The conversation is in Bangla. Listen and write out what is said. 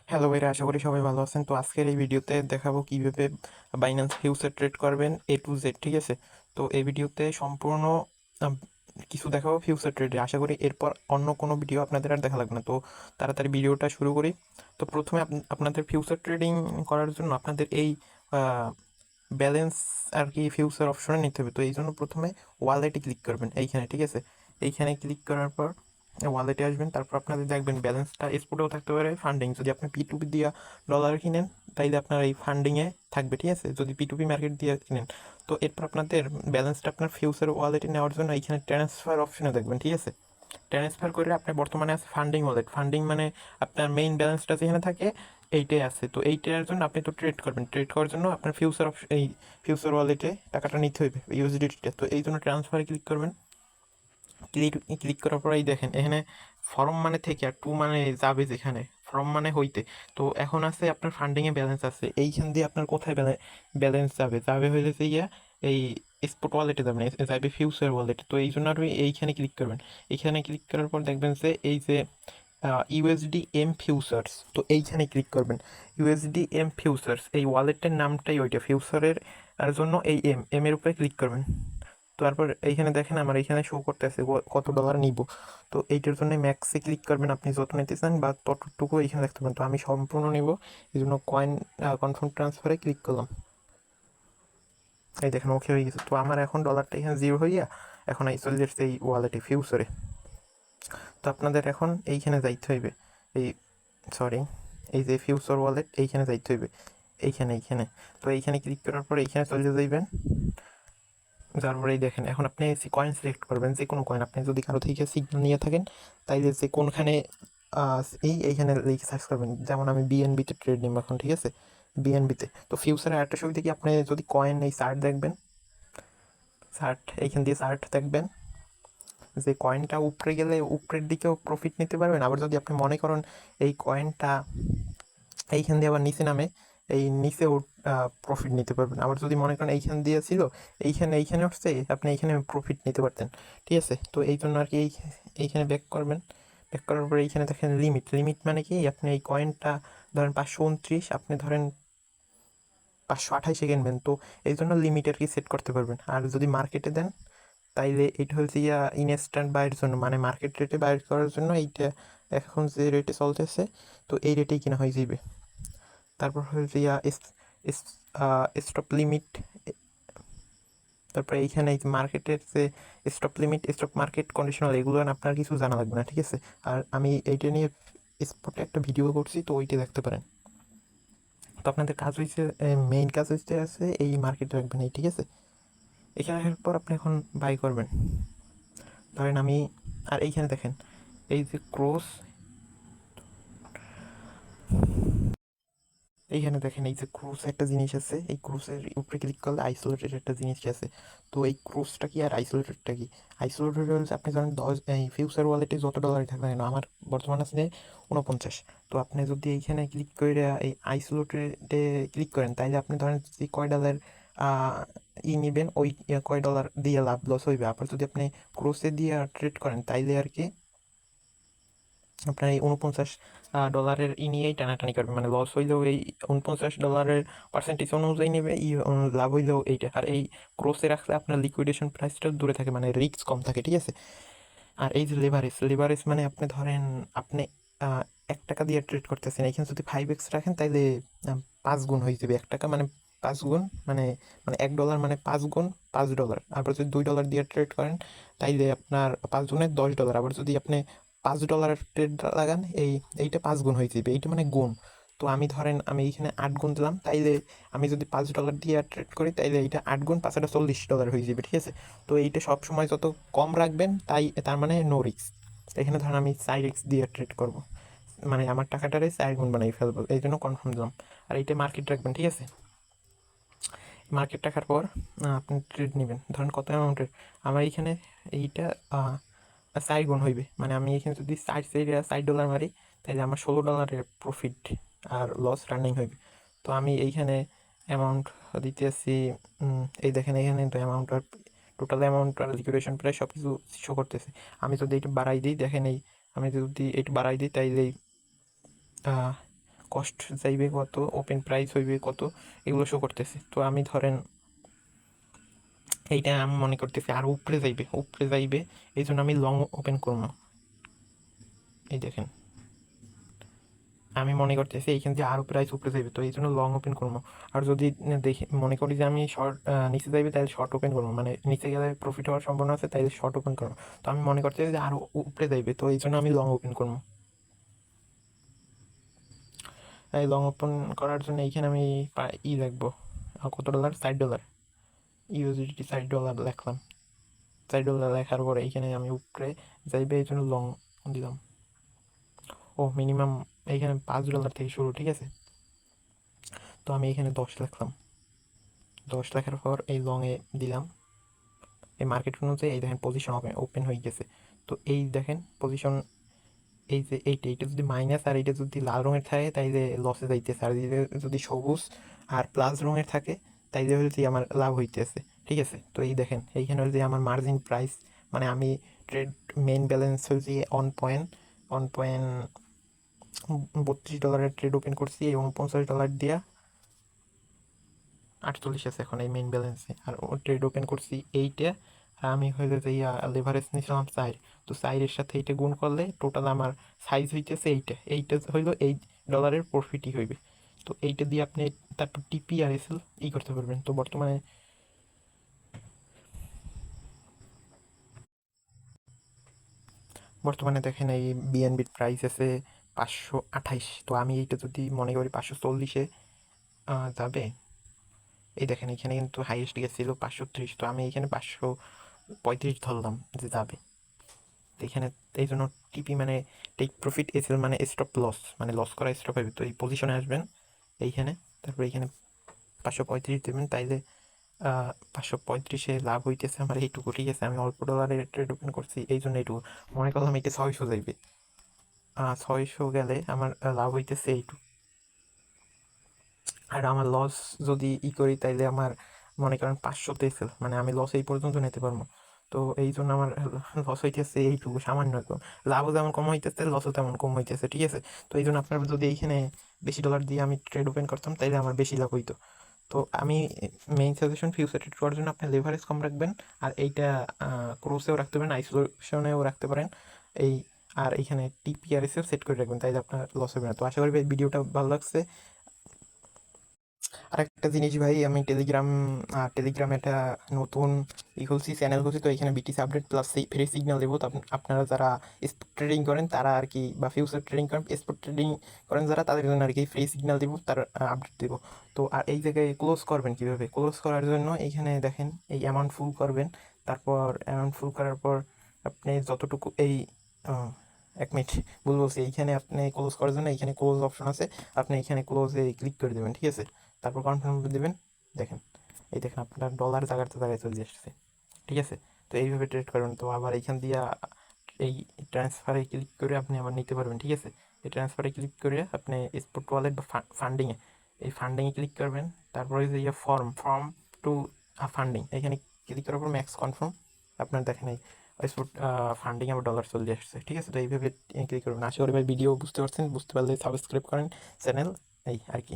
হ্যালো ভাইরা, আশা করি সবাই ভালো আছেন। তো আজকের এই ভিডিওতে দেখাবো কিভাবে বাইন্যান্স ফিউচার ট্রেড করবেন A to Z, ঠিক আছে? তো এই ভিডিওতে সম্পূর্ণ আম, কিছু দেখাবো ফিউচার ট্রেডে। আশা করি এরপর অন্য কোনো ভিডিও আপনাদের আর দেখা লাগবে না। তো তাড়াতাড়ি ভিডিওটা শুরু করি। তো প্রথমে আপনাদের ফিউচার ট্রেডিং করার জন্য আপনাদের এই ব্যালেন্স আর কি ফিউচার অপশনে নিতে হবে। তো এই জন্য প্রথমে ওয়ালেটে ক্লিক করবেন এইখানে, ঠিক আছে? এইখানে ক্লিক করার পর ওয়ালেটে আসবেন। তারপর আপনাদের দেখবেন ব্যালেন্সটা স্পটেও থাকতে পারে, ফান্ডিং। যদি আপনি P2P দিয়ে ডলার কিনেন তাইলে আপনার এই ফান্ডিংয়ে থাকবে, ঠিক আছে? যদি P2P মার্কেট দিয়ে কিনেন, তো এরপর আপনাদের ব্যালেন্সটা আপনার ফিউচার ওয়ালেটে নেওয়ার জন্য এইখানে ট্রান্সফার অপশনে দেখবেন, ঠিক আছে? ট্রান্সফার করে আপনি বর্তমানে আছে ফান্ডিং ওয়ালেট। ফান্ডিং মানে আপনার মেইন ব্যালেন্সটা যেখানে থাকে এইটাই আছে। তো এইটার জন্য আপনি তো ট্রেড করবেন, ট্রেড করার জন্য আপনার ফিউচার অপশন, এই ফিউচার ওয়ালেটে টাকাটা নিতে হইবে ইউএসডিটিটা। তো এই জন্য ট্রান্সফারে ক্লিক করবেন। ক্লিক ক্লিক করার পরেই দেখেন এখানে ফর্ম মানে থেকে আর টু মানে যাবে, যেখানে ফর্ম মানে হইতে। তো এখন আছে আপনার ফান্ডিংয়ে ব্যালেন্স আছে, এইখান দিয়ে আপনার কোথায় ব্যালেন্স যাবে যাবে হয়েছে গিয়া এই স্পট ওয়ালেটে যাবেন, যাবে ফিউচার ওয়ালেটে। তো এই জন্য আপনি এইখানে ক্লিক করবেন। এইখানে ক্লিক করার পর দেখবেন যে এই যে ইউএসডি এম ফিউচার্স, তো এইখানে ক্লিক করবেন। ইউএসডি এম ফিউচার্স এই ওয়ালেটের নামটাই ওইটা, ফিউচারের আর জন্য এই এম এর উপরে ক্লিক করবেন। তারপর এইখানে দেখেন আমার এইখানে শো করতেছে কত ডলার নিব। তো এইটার জন্য ম্যাক্সে ক্লিক করবেন, আপনি যত নিতে চান বা ততটুকু এইখানে দেখতে পাবেন। তো আমি সম্পূর্ণ নিব, এই জন্য কয়েন কনফার্ম ট্রান্সফারে ক্লিক করলাম। এই দেখেন ওকে হয়ে গেছে। তো আমার এখন ডলারটা এখানে জিরো হইয়া এখন এই চলে যাচ্ছে এই ওয়ালেটে ফিউচারে। তো আপনাদের এখন এইখানে যাইতে হইবে, এই সরি, এই যে ফিউচার ওয়ালেট এইখানে যাইতে হইবে, এইখানে। তো এইখানে ক্লিক করার পর এইখানে চলে যাইবেন। তারপরেই দেখেন এখন আপনি কয়েন সিলেক্ট করবেন, যে কোনো কয়েন। আপনি যদি কারো থেকে সিগন্যাল নিয়ে থাকেন তাইলে যে কোনখানে এইখানে লিখে সার্চ করবেন। যেমন আমি বিএনবিতে ট্রেড নিব এখন, ঠিক আছে? বিএনবিতে। তো ফিউচারে আরেকটা সুবিধা কি, আপনি যদি কয়েন এই চার্ট দেখবেন, চার্ট এইখান দিয়ে চার্ট দেখবেন, যে কয়েনটা উপরে গেলে উপরের দিকেও প্রফিট নিতে পারবেন। আবার যদি আপনি মনে করেন এই কয়েনটা এইখান দিয়ে আবার নিচে নামে, এই নিচেও প্রফিট নিতে পারবেন। আবার যদি মনে করেন এইখান দিয়ে ছিল, এইখানে উঠছে, আপনি এইখানে প্রফিট নিতে পারতেন, ঠিক আছে? তো এই জন্য আর কি এইখানে ব্যাক করবেন। ব্যাক করার পরে এইখানে দেখেন লিমিট। লিমিট মানে কি, আপনি এই কয়েনটা ধরেন 529, আপনি ধরেন 528 কিনবেন, তো এই জন্য লিমিট আর কি সেট করতে পারবেন। আর যদি মার্কেটে দেন তাইলে এটা হচ্ছে ইয়া ইনস্ট্যান্ট বাইয়ের জন্য, মানে মার্কেট রেটে বাই করার জন্য এইটা এখন যে রেটে চলতেছে, তো এই রেটেই কিনা হয়ে যাবে। তারপর হচ্ছে ইয়া স্টপ লিমিট। তারপরে এইখানে এই মার্কেটের যে stop limit, stop market conditional, এগুলো আপনার কিছু জানা লাগবে না, ঠিক আছে? আর আমি এইটা নিয়ে স্পটে একটা ভিডিও করছি, তো ওইটা দেখতে পারেন। তো আপনাদের কাজ হয়েছে, মেইন কাজ হচ্ছে আছে এই মার্কেটে রাখবেন এই, ঠিক আছে? এখানে আসার পর আপনি এখন বাই করবেন। ধরেন আমি, আর এইখানে দেখেন এই যে ক্রস, এইখানে দেখেন এই যে ক্রুজ একটা জিনিস আছে, এই ক্রুজের উপরে ক্লিক করলে আইসোলেটেড একটা জিনিস আছে। তো এই ক্রুজটা কি আর আইসোলেটেডটা কি? আইসোলেটেড হচ্ছে আপনি ধরেন 10, এই ফিউচার ওয়ালেটে যত ডলারই থাকবে না কেন, আমার বর্তমান আছে 49। তো আপনি যদি এইখানে ক্লিক করে এই আইসোলেটেডে ক্লিক করেন তাইলে আপনি ধরেন যে কয় ডলার নেবেন, ওই কয় ডলার দিয়ে লাভ লস হইবে। আবার যদি আপনি ক্রোসে দিয়ে ট্রেড করেন তাইলে আর কি আপনার এই 49 ডলারের নিয়েই টানাটানি করবে, মানে লস হইলেও এই 49 ডলারের পার্সেন্টেজ অনুযায়ী নেবে, লাভ হইলেও এইটা। আর এই ক্রসে রাখলে আপনার লিকুইডেশন প্রাইসটা দূরে থাকে, মানে রিস্ক কম থাকে, ঠিক আছে? আর এই যে লেভারেজ, লেভারেজ মানে আপনি ধরেন আপনি 1 টাকা দিয়ে ট্রেড করতেছেন, এখানে যদি 5x রাখেন তাইলে 5 গুণ হয়ে যাবে। 1 টাকা মানে 5 গুণ, মানে মানে $1 মানে 5 গুণ, $5। আবার যদি $2 দিয়ে ট্রেড করেন তাইলে আপনার 5 গুণে $10। আবার যদি আপনি $5 ট্রেড লাগান, এইটা 5 গুণ হয়ে যাবে, এইটা মানে গুণ। তো আমি ধরেন আমি এইখানে 8 গুণ দিলাম, তাইলে আমি যদি $5 দিয়ে ট্রেড করি তাইলে এইটা 8 গুণ 5 $40 হয়ে যাবে, ঠিক আছে? তো এইটা সব সময় যত কম রাখবেন তার মানে নো রিস্ক। এখানে ধরেন আমি 4x দিয়ে ট্রেড করব, মানে আমার টাকাটারে 4 গুণ বানাই ফেলবো, এই জন্য কনফার্ম দিলাম। আর এইটা মার্কেট রাখবেন, ঠিক আছে? মার্কেট রাখার পর আপনি ট্রেড নেবেন, ধরেন কত অ্যামাউন্টের। আমার এইখানে এইটা 4 গুণ হইবে, মানে আমি এখানে যদি 4 ডলার মারি তাহলে আমার $16 প্রফিট আর লস রানিং হইবে। তো আমি এইখানে অ্যামাউন্ট দিতে আসছি, এই দেখেন এখানে তো অ্যামাউন্ট আর টোটাল অ্যামাউন্ট আর লিকুইডেশন প্রায় সব কিছু শো করতেছে। আমি যদি এইটা বাড়াই দিই, দেখেন এই, আমি যদি এইটা বাড়াই দিই তাইলে কস্ট যাইবে কত, ওপেন প্রাইস হইবে কত, এগুলো শো করতেছে। তো আমি ধরেন এইটা আমি মনে করতেছি আর উপরে যাইবে, এই জন্য আমি লং ওপেন করবো। এই দেখেন আমি মনে করতেছি এইখান থেকে আরও প্রাইস উপরে যাইবে, তো এই জন্য লং ওপেন করবো। আর যদি দেখি মনে করি যে আমি শর্ট নিচে যাইবে, তাহলে শর্ট ওপেন করবো, মানে নিচে গেলে প্রফিট হওয়ার সম্ভাবনা আছে, তাইলে শর্ট ওপেন করবো। তো আমি মনে করতেছি যে আরও উপরে যাইবে, তো এই জন্য আমি লং ওপেন করবো। এই লং ওপেন করার জন্য এইখানে আমি রাখবো কত ডলার, $60, ইউএসডিটি $60 লিখলাম। $60 লেখার পরে এইখানে আমি উপরে যাইবে, এই জন্য লং দিলাম। ও মিনিমাম এইখানে $5 থেকে শুরু, ঠিক আছে। তো আমি এখানে 10 লিখলাম। 10 লেখার পর এই লংয়ে দিলাম। এই মার্কেট অনুযায়ী এই দেখেন পজিশন ওপেন হয়ে গেছে। তো এই দেখেন পজিশন, এই যে এইটা যদি মাইনাস আর এইটা যদি লাল রঙের থাকে তাইলে লসে যাইতেছে, আর যদি সবুজ আর প্লাস রঙের থাকে তাইলে হচ্ছে আমার লাভ হইতেছে, ঠিক আছে। তো এই দেখেন এইখানে হচ্ছে আমার মার্জিন প্রাইস, মানে আমি ট্রেড মেইন ব্যালেন্স হচ্ছে $1.32 ট্রেড ওপেন করছি, এই $49 দিয়া 48 আছে এখন এই মেইন ব্যালেন্সে। আর ট্রেড ওপেন করছি এইটা, আর আমি হইলে যে লেভারেজ নিয়েছিলাম 4, তো 4-এর সাথে এইটা গুণ করলে টোটাল আমার সাইজ হইতেছে এইটা হইলো $8 প্রফিটই হইবে। তো এইটা দিয়ে আপনি তারপর টিপি আর এসএল করতে পারবেন। তো বর্তমানে দেখেন এই বিএনবির প্রাইস আছে 528। তো আমি এইটা যদি মনে করি 540-এ যাবে, এই দেখেন এখানে কিন্তু হাইয়েস্ট গেছিল 530, তো আমি এখানে 535 ধরলাম যে যাবে। তো এখানে এই জন্য টিপি মানে টেক প্রফিট, এসএল মানে স্টপ লস, মানে লস করা স্টপ হবে। তো এই পজিশনে আসবেন এইখানে, তারপর এইখানে 535 দেবেন, তাইলে 535-এ লাভ হইতেছে আমার এইটুকু, ঠিক আছে। আমি অল্প ডলারের ট্রেড ওপেন করছি, এই জন্য এইটুকু মনে করলাম এটা 600 যাইবে। 600 গেলে আমার লাভ হইতেছে এইটুকু। আর আমার লস যদি করি তাইলে আমার মনে করেন 500 সেল, মানে আমি লস এই পর্যন্ত নিতে পারবো। তো এই জন্য আমার লস হইতেছে এইটুকু, সামান্য একদম। লাভও যেমন কম হইতেছে, লসও তেমন কম হইতেছে, ঠিক আছে। তো এই জন্য আপনার যদি এইখানে বেশি ডলার দিয়ে আমি ট্রেড ওপেন করতাম তাইলে আমার বেশি লাভ হইতো। তো আমি মেইন সাজেশন, ফিউচার ট্রেড করার জন্য আপনি লেভারেজ কম রাখবেন, আর এইটা ক্রোসেও রাখতে পারেন, আইসোলেশনেও রাখতে পারেন। এই আর এইখানে টিপিআরএসেও সেট করে রাখবেন, তাইলে আপনার লস হবে না। তো আশা করি ভিডিওটা ভালো লাগছে। আরেকটা জিনিস ভাই, আমি টেলিগ্রামে একটা নতুন খুলছি, চ্যানেল খুলছি। তো এখানে BTC update plus free signal দেবো। তো আপনারা যারা স্পট ট্রেডিং করেন তারা আর কি, বা ফিউচার ট্রেডিং করেন, স্পট ট্রেডিং করেন যারা, তাদের জন্য আর কি ফ্রি সিগন্যাল দেবো, তার আপডেট দেবো। তো আর এই জায়গায় ক্লোজ করবেন কীভাবে, ক্লোজ করার জন্য এইখানে দেখেন এই অ্যামাউন্ট ফুল করবেন। তারপর অ্যামাউন্ট ফুল করার পর আপনি যতটুকু এক মিনিট ভুল বলছি, এইখানে আপনি ক্লোজ করার জন্য এইখানে ক্লোজ অপশন আছে, আপনি এখানে ক্লোজে ক্লিক করে দেবেন, ঠিক আছে। তারপর কনফার্ম দেবেন। দেখেন এই দেখেন আপনার ডলার জায়গায় চলে আসছে, ঠিক আছে। তো এইভাবে ট্রেড করবেন। তো আবার এইখান দিয়ে এই ট্রান্সফারে ক্লিক করে আপনি আবার নিতে পারবেন, ঠিক আছে। এই ট্রান্সফারে ক্লিক করে আপনি স্পট ওয়ালেট বা ফান্ডিংয়ে, এই ফান্ডিংয়ে ক্লিক করবেন। তারপরে যে ফর্ম টু ফান্ডিং, এখানে ক্লিক করার পর ম্যাক্স কনফার্ম, আপনার দেখেন এই স্পট ফান্ডিং আবার ডলার চলে আসছে, ঠিক আছে। তো এইভাবে ক্লিক করবেন। আশা করি ভাই ভিডিও বুঝতে পারছেন, বুঝতে পারলে সাবস্ক্রাইব করেন চ্যানেল, এই আর কি।